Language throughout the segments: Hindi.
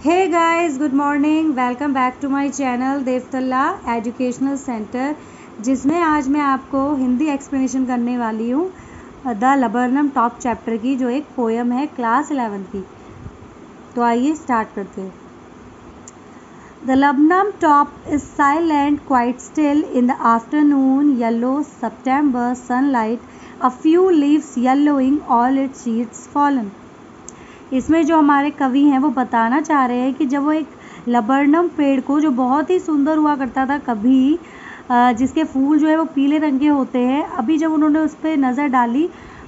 Hey guys, good morning. Welcome back to my channel Devtalla educational centre, जिसमें आज मैं आपको हिंदी एक्सप्लेनेशन करने वाली हूँ द लबरनम टॉप चैप्टर की, जो एक पोयम है क्लास 11 की। तो आइए स्टार्ट करते हैं। The laburnum top is silent, quite still in the afternoon, yellow September sunlight, a few leaves yellowing, all its sheets fallen। इसमें जो हमारे कवि हैं वो बताना चाह रहे हैं कि जब वो एक लबरनम पेड़ को, जो बहुत ही सुंदर हुआ करता था कभी, जिसके फूल जो है वो पीले रंग के होते हैं, अभी जब उन्होंने उस पर नज़र डाली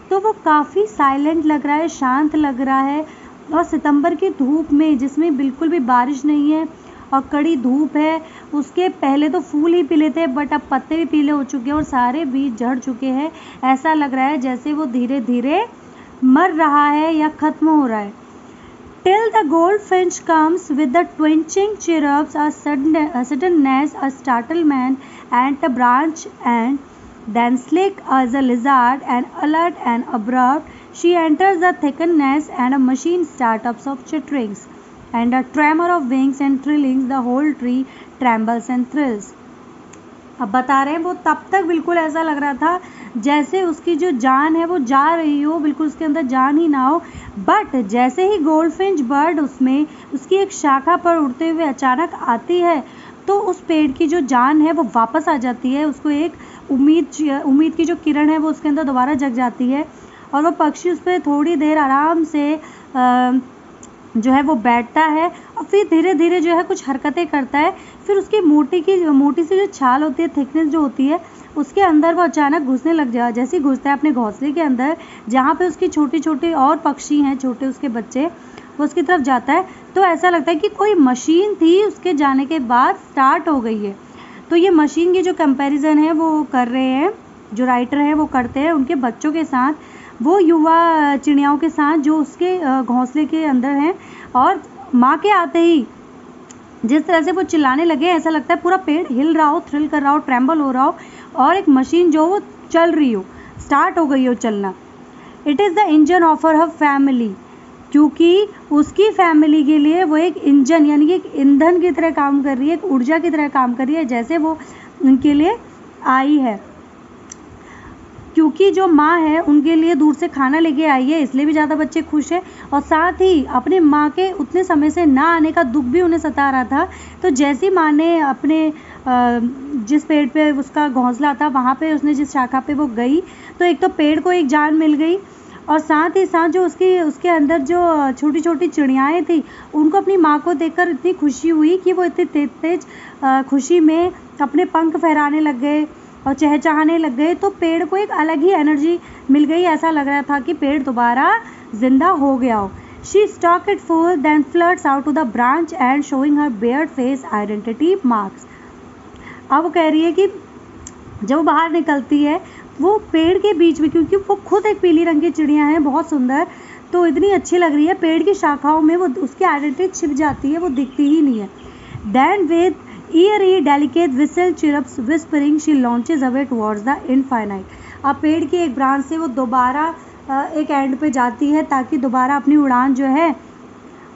तो वो काफ़ी साइलेंट लग रहा है, शांत लग रहा है। और सितंबर की धूप में, जिसमें बिल्कुल भी बारिश नहीं है और कड़ी धूप है, उसके पहले तो फूल ही पीले थे, बट अब पत्ते भी पीले हो चुके हैं और सारे बीज झड़ चुके हैं। ऐसा लग रहा है जैसे वो धीरे धीरे मर रहा है या खत्म हो रहा है। Till the goldfinch comes with the twinching chirrups, a suddenness, a startlement at a branch, and then slick as a lizard, and alert and abrupt, she enters the thickness, and a machine startups of chitterings, and a tremor of wings and trillings, the whole tree trembles and thrills। अब बता रहे हैं वो तब तक बिल्कुल ऐसा लग रहा था जैसे उसकी जो जान है वो जा रही हो, बिल्कुल उसके अंदर जान ही ना हो। बट जैसे ही गोल्डफिंच बर्ड उसमें उसकी एक शाखा पर उड़ते हुए अचानक आती है, तो उस पेड़ की जो जान है वो वापस आ जाती है। उसको एक उम्मीद की जो किरण है वो उसके अंदर दोबारा जग जाती है, और वो पक्षी उस पर थोड़ी देर आराम से जो है वो बैठता है, और फिर धीरे धीरे जो है कुछ हरकतें करता है। फिर उसकी मोटी सी जो छाल होती है, थिकनेस जो होती है, उसके अंदर वो अचानक घुसने लग जाए। जैसे ही घुसता है अपने घोंसले के अंदर, जहाँ पे उसकी छोटी छोटी और पक्षी हैं, छोटे उसके बच्चे, वो उसकी तरफ जाता है, तो ऐसा लगता है कि कोई मशीन थी उसके जाने के बाद स्टार्ट हो गई है। तो ये मशीन की जो कंपैरिजन है वो कर रहे हैं, जो राइटर है वो करते हैं उनके बच्चों के साथ, वो युवा चिड़ियाओं के साथ जो उसके घोंसले के अंदर हैं। और माँ के आते ही जिस तरह से वो चिल्लाने लगे, ऐसा लगता है पूरा पेड़ हिल रहा हो, थ्रिल कर रहा हो, ट्रैम्बल हो रहा हो, और एक मशीन जो वो चल रही हो, स्टार्ट हो गई हो चलना। It is the engine of her family, क्योंकि उसकी फैमिली के लिए वो एक इंजन यानी कि एक ईंधन की तरह काम कर रही है, एक ऊर्जा की तरह काम कर रही है, जैसे वो उनके लिए आई है। क्योंकि जो माँ है उनके लिए दूर से खाना लेके आई है, इसलिए भी ज़्यादा बच्चे खुश हैं। और साथ ही अपने माँ के उतने समय से ना आने का दुख भी उन्हें सता रहा था। तो जैसी माँ ने अपने जिस पेड़ पे उसका घोंसला था, वहाँ पे उसने जिस शाखा पे वो गई, तो एक तो पेड़ को एक जान मिल गई, और साथ ही साथ जो उसके अंदर जो छोटी छोटी चिड़ियाएँ थी, उनको अपनी माँ को देखकर इतनी खुशी हुई कि वो इतनी तेज खुशी में अपने पंख फहराने लग गए और चहचहाने लग गए। तो पेड़ को एक अलग ही एनर्जी मिल गई, ऐसा लग रहा था कि पेड़ दोबारा जिंदा हो गया हो। She struck it full, then flirts out to the branch and showing her bared face identity marks। अब वो कह रही है कि जब वो बाहर निकलती है वो पेड़ के बीच में, क्योंकि वो खुद एक पीली रंग की चिड़िया है, बहुत सुंदर, तो इतनी अच्छी लग रही है, पेड़ की शाखाओं में वो उसकी आइडेंटिटी छिप जाती है, वो दिखती ही नहीं है। Then with eerie delicate whistle chirrups whispering, she launches away towards the infinite। अब पेड़ की एक ब्रांच से वो दोबारा एक एंड पे जाती है, ताकि दोबारा अपनी उड़ान जो है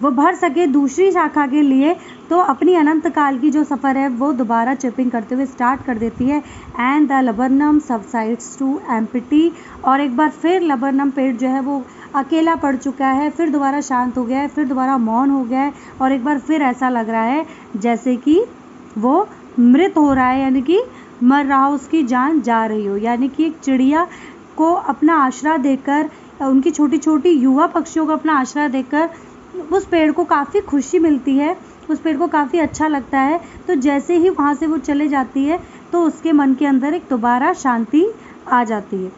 वो भर सके दूसरी शाखा के लिए। तो अपनी अनंत काल की जो सफ़र है वो दोबारा चिपिंग करते हुए स्टार्ट कर देती है। And the laburnum subsides to empty, और एक बार फिर लबरनम पेड़ जो है वो अकेला पड़ चुका है, फिर दोबारा शांत हो गया है, फिर दोबारा मौन हो गया है, और एक बार फिर ऐसा लग रहा है जैसे कि वो मृत हो रहा है, यानी कि मर रहा हो, उसकी जान जा रही हो। यानी कि एक चिड़िया को अपना आश्रय देकर, उनकी छोटी छोटी युवा पक्षियों को अपना आश्रय देकर उस पेड़ को काफ़ी खुशी मिलती है, उस पेड़ को काफ़ी अच्छा लगता है। तो जैसे ही वहाँ से वो चले जाती है, तो उसके मन के अंदर एक दोबारा शांति आ जाती है।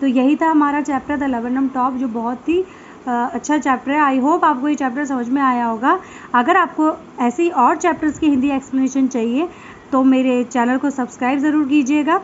तो यही था हमारा चैप्टर द लबरनम टॉप, जो बहुत ही अच्छा चैप्टर है। आई होप आपको ये चैप्टर समझ में आया होगा। अगर आपको ऐसी और चैप्टर्स की हिंदी एक्सप्लेनेशन चाहिए तो मेरे चैनल को सब्सक्राइब ज़रूर कीजिएगा।